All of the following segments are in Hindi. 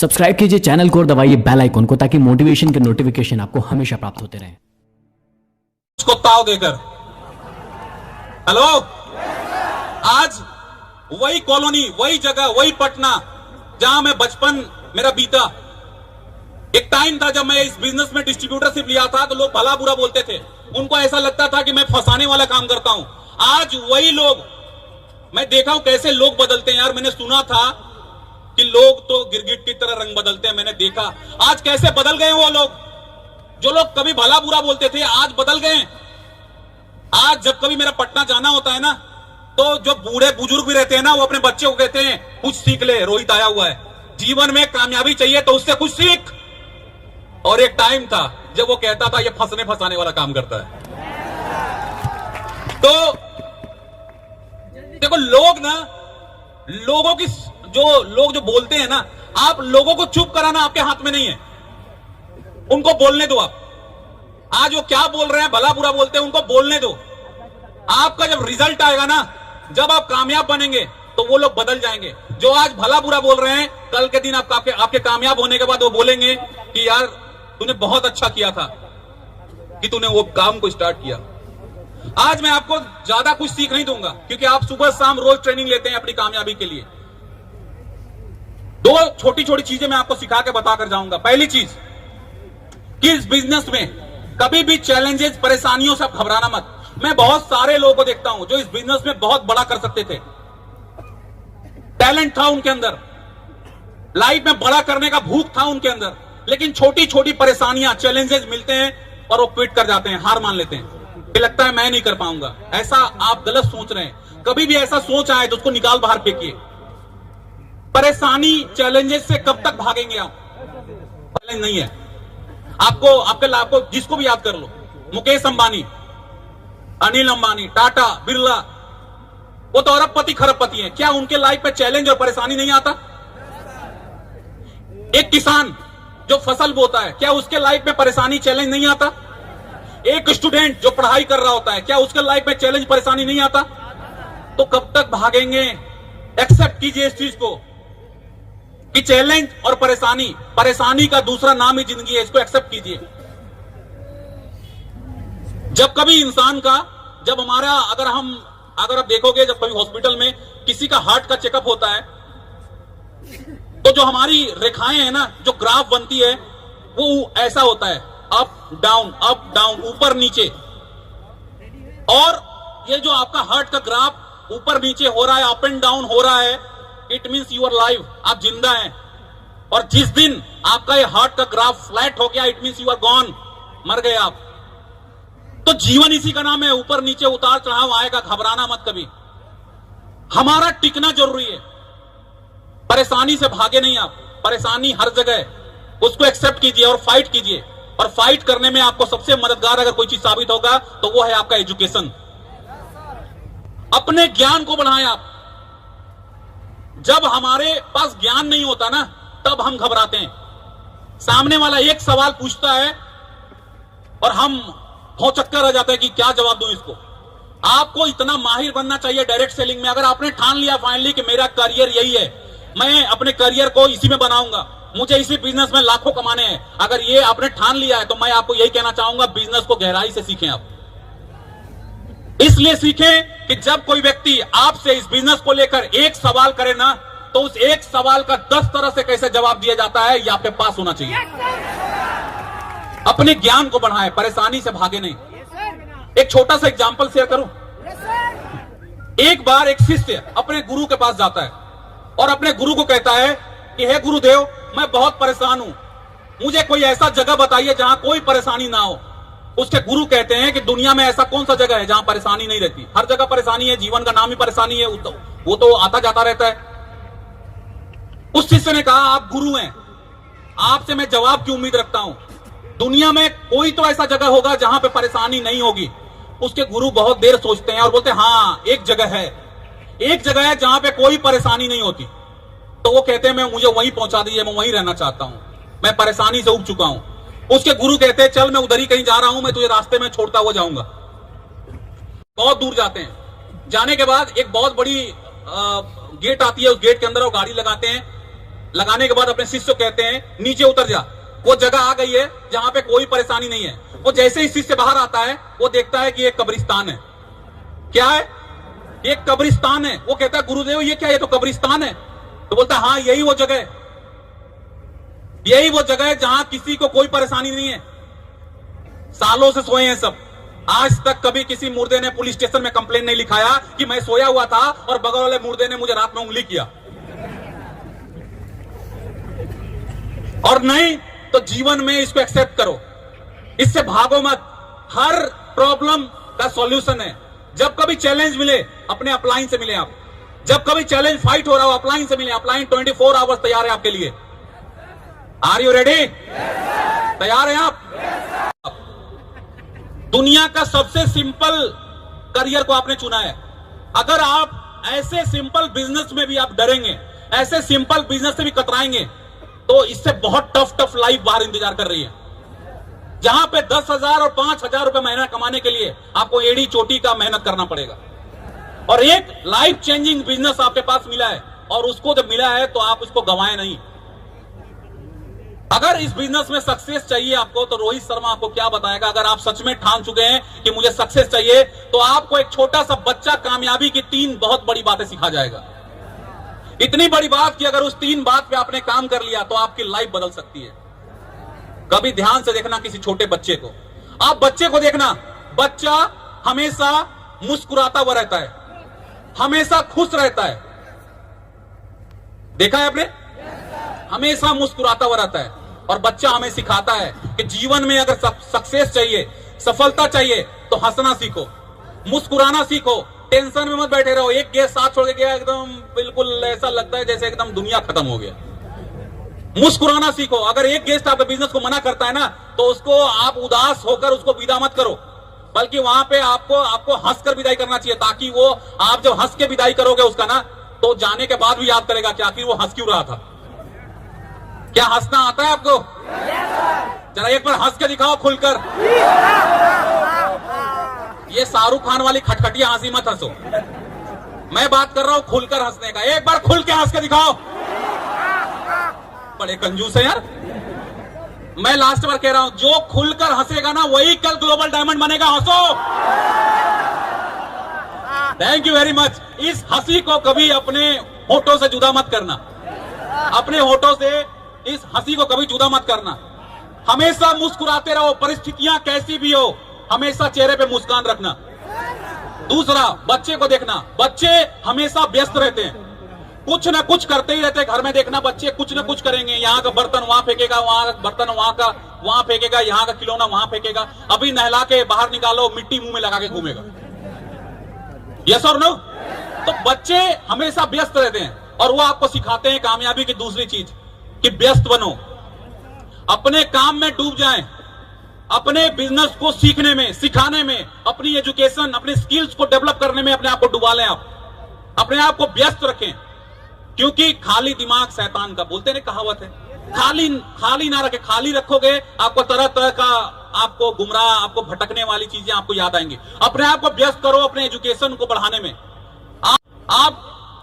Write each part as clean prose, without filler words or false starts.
सब्सक्राइब कीजिए चैनल को और दबाइए बेल आइकन को ताकि मोटिवेशन के नोटिफिकेशन आपको हमेशा प्राप्त होते रहें। उसको ताव देकर हेलो, आज वही कॉलोनी, वही जगह, वही पटना जहां मैं बचपन मेरा बीता। एक टाइम था जब मैं इस बिजनेस में डिस्ट्रीब्यूटरशिप लिया था तो लोग भला बुरा बोलते थे, उनको ऐसा लगता था कि मैं फंसाने वाला काम करता हूं। आज वही लोग, मैं देखा हूं कैसे लोग बदलते हैं यार। मैंने सुना था कि लोग तो गिरगिट की तरह रंग बदलते हैं, मैंने देखा आज कैसे बदल गए वो लोग। जो लोग कभी भला बुरा बोलते थे आज बदल गए। आज जब कभी मेरा पटना जाना होता है ना, तो जो बूढ़े बुजुर्ग भी रहते हैं ना, वो अपने बच्चे को कहते हैं कुछ सीख ले, रोहित आया हुआ है, जीवन में कामयाबी चाहिए तो उससे कुछ सीख। और एक टाइम था जब वो कहता था ये फंसने फंसाने वाला काम करता है। तो देखो लोग ना, लोगों की लोग जो बोलते हैं ना, आप लोगों को चुप कराना आपके हाथ में नहीं है, उनको बोलने दो। आप आज वो क्या बोल रहे हैं, भला बुरा बोलते हैं, उनको बोलने दो। आपका जब रिजल्ट आएगा ना, जब आप कामयाब बनेंगे तो वो लोग बदल जाएंगे। जो आज भला बुरा बोल रहे हैं, कल के दिन आपके कामयाब होने के बाद वो बोलेंगे कि यार तूने बहुत अच्छा किया था कि तूने वो काम को स्टार्ट किया। आज मैं आपको ज्यादा कुछ सीख नहीं दूंगा, क्योंकि आप सुबह शाम रोज ट्रेनिंग लेते हैं अपनी कामयाबी के लिए। दो छोटी छोटी चीजें मैं आपको सिखा के बताकर जाऊंगा। पहली चीज कि इस बिजनेस में कभी भी चैलेंजेस, परेशानियों से आप घबराना मत। मैं बहुत सारे लोगों को देखता हूं जो इस बिजनेस में बहुत बड़ा कर सकते थे, टैलेंट था उनके अंदर, लाइफ में बड़ा करने का भूख था उनके अंदर, लेकिन छोटी छोटी परेशानियां, चैलेंजेस मिलते हैं और वो क्विट कर जाते हैं, हार मान लेते हैं। ये लगता है मैं नहीं कर पाऊंगा। ऐसा आप गलत सोच रहे हैं। कभी भी ऐसा सोच आए तो उसको निकाल बाहर फेंकिए। परेशानी, चैलेंजेस से कब तक भागेंगे आप? चैलेंज नहीं है आपको, आपके लाभ को जिसको भी याद कर लो, मुकेश अंबानी, अनिल अंबानी, टाटा, बिरला, वो तो अरबपति खरबपति हैं। क्या उनके लाइफ में चैलेंज और परेशानी नहीं आता? एक किसान जो फसल बोता है, क्या उसके लाइफ में परेशानी, चैलेंज नहीं आता? एक स्टूडेंट जो पढ़ाई कर रहा होता है, क्या उसके लाइफ में चैलेंज, परेशानी नहीं आता? तो कब तक भागेंगे? एक्सेप्ट कीजिए इस चीज को कि चैलेंज और परेशानी का दूसरा नाम ही जिंदगी है। इसको एक्सेप्ट कीजिए। जब कभी इंसान का, जब हमारा, अगर आप देखोगे, जब कभी हॉस्पिटल में किसी का हार्ट का चेकअप होता है तो जो हमारी रेखाएं हैं ना, जो ग्राफ बनती है, वो ऐसा होता है, अप डाउन, ऊपर नीचे। और ये जो आपका हार्ट का ग्राफ ऊपर नीचे हो रहा है, अप एंड डाउन हो रहा है, it means you are live, आप जिंदा हैं। और जिस दिन आपका ये हार्ट का ग्राफ फ्लैट हो गया, it means you are gone, मर गए आप। तो जीवन इसी का नाम है, ऊपर नीचे, उतार चढ़ाव आएगा, घबराना मत कभी। हमारा टिकना जरूरी है, परेशानी से भागे नहीं आप। परेशानी हर जगह है, उसको एक्सेप्ट कीजिए और फाइट कीजिए। और फाइट करने में आपको सबसे मददगार अगर कोई चीज साबित होगा तो वो है आपका एजुकेशन। अपने ज्ञान को बढ़ाएं आप। जब हमारे पास ज्ञान नहीं होता ना, तब हम घबराते हैं। सामने वाला एक सवाल पूछता है और हम भौचक्का रह जाते हैं कि क्या जवाब दूं इसको। आपको इतना माहिर बनना चाहिए डायरेक्ट सेलिंग में। अगर आपने ठान लिया फाइनली कि मेरा करियर यही है, मैं अपने करियर को इसी में बनाऊंगा, मुझे इसी बिजनेस में लाखों कमाने हैं, अगर ये आपने ठान लिया है, तो मैं आपको यही कहना चाहूंगा, बिजनेस को गहराई से सीखें आप। इसलिए सीखें कि जब कोई व्यक्ति आपसे इस बिजनेस को लेकर एक सवाल करे ना, तो उस एक सवाल का 10 तरह से कैसे जवाब दिया जाता है, ये आपके पास होना चाहिए। अपने ज्ञान को बढ़ाएं, परेशानी से भागे नहीं। एक छोटा सा एग्जांपल शेयर करूं। एक बार एक शिष्य अपने गुरु के पास जाता है और अपने गुरु को कहता है कि हे गुरुदेव, मैं बहुत परेशान हूं, मुझे कोई ऐसा जगह बताइए जहां कोई परेशानी ना हो। उसके गुरु कहते हैं कि दुनिया में ऐसा कौन सा जगह है जहां परेशानी नहीं रहती? हर जगह परेशानी है, जीवन का नाम ही परेशानी है, वो तो आता जाता रहता है। उस शिष्य ने कहा, आप गुरु हैं, आपसे मैं जवाब की उम्मीद रखता हूं। दुनिया में कोई तो ऐसा जगह होगा जहां पे परेशानी नहीं होगी। उसके गुरु बहुत देर सोचते हैं और बोलते हैं, हाँ एक जगह है, एक जगह है जहां पे कोई परेशानी नहीं होती। तो वो कहते हैं, मैं मुझे वहीं पहुंचा दीजिए, मैं वहीं रहना चाहता हूं, मैं परेशानी से उब चुका हूं। उसके गुरु कहते हैं, चल मैं उधर ही कहीं जा रहा हूं, मैं तुझे रास्ते में छोड़ता हुआ जाऊंगा। बहुत दूर जाते हैं। जाने के बाद एक बहुत बड़ी गेट आती है, उस गेट के अंदर वो गाड़ी लगाते हैं लगाने के बाद अपने शिष्य को कहते हैं नीचे उतर जा। वो जगह आ गई है जहां पे कोई परेशानी नहीं है। वो जैसे ही शिष्य बाहर आता है वो देखता है कि एक कब्रिस्तान है। क्या है? एक कब्रिस्तान है। वो कहता है गुरुदेव ये क्या है? तो कब्रिस्तान है। तो बोलता है हाँ यही वो जगह है, यही वो जगह है जहां किसी को कोई परेशानी नहीं है। सालों से सोए हैं सब। आज तक कभी किसी मुर्दे ने पुलिस स्टेशन में कंप्लेन नहीं लिखाया कि मैं सोया हुआ था और बगल वाले मुर्दे ने मुझे रात में उंगली किया। और नहीं तो जीवन में इसको एक्सेप्ट करो, इससे भागो मत। हर प्रॉब्लम का सॉल्यूशन है। जब कभी चैलेंज मिले अपने अपलाइन से मिले आप। जब कभी चैलेंज फाइट हो रहा हो अपलाइन से मिले। अपलाइन 24 आवर्स तैयार है आपके लिए। Are you ready? तैयार हैं आप? दुनिया का सबसे सिंपल करियर को आपने चुना है। अगर आप ऐसे सिंपल बिजनेस में भी आप डरेंगे, ऐसे सिंपल बिजनेस से भी कतराएंगे, तो इससे बहुत टफ लाइफ बाहर इंतजार कर रही है, जहां पे 10,000 और 5,000 रुपए महीना कमाने के लिए आपको एड़ी चोटी का मेहनत करना पड़ेगा। और एक लाइफ चेंजिंग बिजनेस आपके पास मिला है, और उसको जब मिला है तो आप उसको गंवाए नहीं। अगर इस बिजनेस में सक्सेस चाहिए आपको, तो रोहित शर्मा आपको क्या बताएगा। अगर आप सच में ठान चुके हैं कि मुझे सक्सेस चाहिए, तो आपको एक छोटा सा बच्चा कामयाबी की 3 बहुत बड़ी बातें सिखा जाएगा। इतनी बड़ी बात कि अगर उस 3 बात पे आपने काम कर लिया तो आपकी लाइफ बदल सकती है। कभी ध्यान से देखना किसी छोटे बच्चे को। आप बच्चे को देखना, बच्चा हमेशा मुस्कुराता हुआ रहता है, हमेशा खुश रहता है। देखा है आपने? हमेशा मुस्कुराता हुआ रहता है। और बच्चा हमें सिखाता है कि जीवन में अगर सक्सेस चाहिए, सफलता चाहिए, तो हंसना सीखो, मुस्कुराना सीखो, टेंशन में मत बैठे रहो। एक गेस्ट साथ छोड़ के गया, एकदम बिल्कुल ऐसा लगता है जैसे एकदम दुनिया खत्म हो गया। मुस्कुराना सीखो। अगर एक गेस्ट आपके बिजनेस को मना करता है ना, तो उसको आप उदास होकर उसको विदा मत करो, बल्कि वहां पे आपको हंसकर विदाई करना चाहिए, ताकि वो आप जब हंस के विदाई करोगे उसका ना, तो जाने के बाद भी याद करेगा कि आखिर वो हंस क्यों रहा था। क्या हंसना आता है आपको? जरा एक बार हंस के दिखाओ खुलकर। ये शाहरुख खान वाली खटखटिया हंसी मत हंसो। मैं बात कर रहा हूं खुलकर हंसने का। एक बार खुल के हंस के दिखाओ। बड़े कंजूस है यार। मैं लास्ट बार कह रहा हूं, जो खुलकर हंसेगा ना वही कल ग्लोबल डायमंड बनेगा। हंसो। Thank you very much. इस हंसी को कभी अपने होठों से जुदा मत करना। अपने होठों से इस हंसी को कभी जुदा मत करना। हमेशा मुस्कुराते रहो, परिस्थितियां कैसी भी हो, हमेशा चेहरे पे मुस्कान रखना। दूसरा, बच्चे को देखना। बच्चे हमेशा व्यस्त रहते हैं, कुछ ना कुछ करते ही रहते हैं। घर में देखना, बच्चे कुछ ना कुछ करेंगे। यहाँ का बर्तन वहां फेंकेगा, वहां का बर्तन वहां फेंकेगा, यहाँ का खिलौना वहां फेंकेगा। अभी नहला के बाहर निकालो, मिट्टी मुंह में लगा के घूमेगा। यस और नो? तो बच्चे हमेशा व्यस्त रहते हैं, और वो आपको सिखाते हैं कामयाबी की दूसरी चीज, कि व्यस्त बनो, अपने काम में डूब जाएं, अपने बिजनेस को सीखने में, सिखाने में, अपनी एजुकेशन, अपने स्किल्स को डेवलप करने में अपने आप को डुबा लें। आप अपने आप को व्यस्त रखें, क्योंकि खाली दिमाग शैतान का, बोलते हैं कहावत है। खाली ना रखे। खाली रखोगे आपको तरह तरह का, आपको गुमराह, आपको भटकने वाली चीजें आपको याद आएंगी। अपने आप को व्यस्त करो अपने एजुकेशन को बढ़ाने में।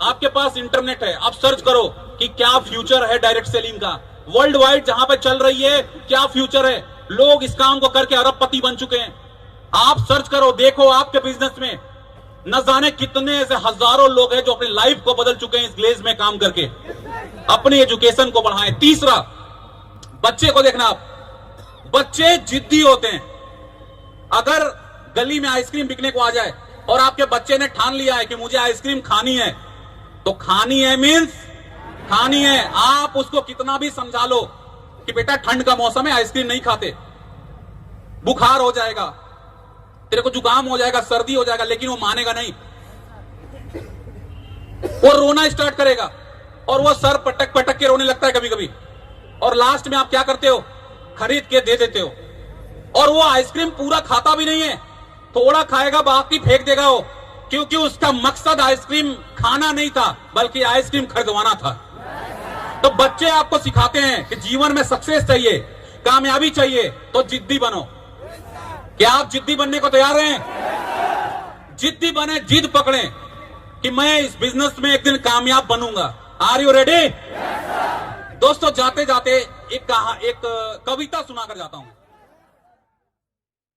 आपके पास इंटरनेट है, आप सर्च करो कि क्या फ्यूचर है डायरेक्ट सेलिंग का। वर्ल्ड वाइड जहां पे चल रही है, क्या फ्यूचर है। लोग इस काम को करके अरबपति बन चुके हैं। आप सर्च करो, देखो आपके बिजनेस में न जाने कितने ऐसे हजारों लोग हैं जो अपनी लाइफ को बदल चुके हैं इस ग्लेज में काम करके। अपनी एजुकेशन को बढ़ाएं। तीसरा, बच्चे को देखना। आप बच्चे जिद्दी होते हैं। अगर गली में आइसक्रीम बिकने को आ जाए और आपके बच्चे ने ठान लिया है कि मुझे आइसक्रीम खानी है, तो खानी है मीन्स खानी है। आप उसको कितना भी समझा लो कि बेटा ठंड का मौसम है, आइसक्रीम नहीं खाते, बुखार हो जाएगा, तेरे को जुकाम हो जाएगा, सर्दी हो जाएगा, लेकिन वो मानेगा नहीं। वो रोना स्टार्ट करेगा, और वो सर पटक पटक के रोने लगता है कभी कभी। और लास्ट में आप क्या करते हो? खरीद के दे देते हो। और वो आइसक्रीम पूरा खाता भी नहीं है, थोड़ा खाएगा, बाकी फेंक देगा वो, क्योंकि उसका मकसद आइसक्रीम खाना नहीं था, बल्कि आइसक्रीम खरीदवाना था। तो बच्चे आपको सिखाते हैं कि जीवन में सक्सेस चाहिए, कामयाबी चाहिए, तो जिद्दी बनो। क्या आप जिद्दी बनने को तैयार हैं? जिद्दी बने, जिद पकड़ें कि मैं इस बिजनेस में एक दिन कामयाब बनूंगा। Are you ready? दोस्तों जाते जाते एक कविता सुनाकर जाता हूं।